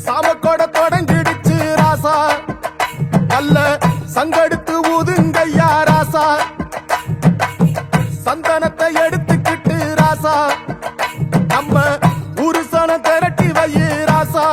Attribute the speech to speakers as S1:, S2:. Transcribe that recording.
S1: சாமக்கோட தொடங்கிடுச்சு ராசா நல்ல சங்கெடுத்து ஊதுங்கய்யா ராசா சந்தனத்தை எடுத்துக்கிட்டு ராசா நம்ம ஊரு சனம் திரட்டி வை ராசா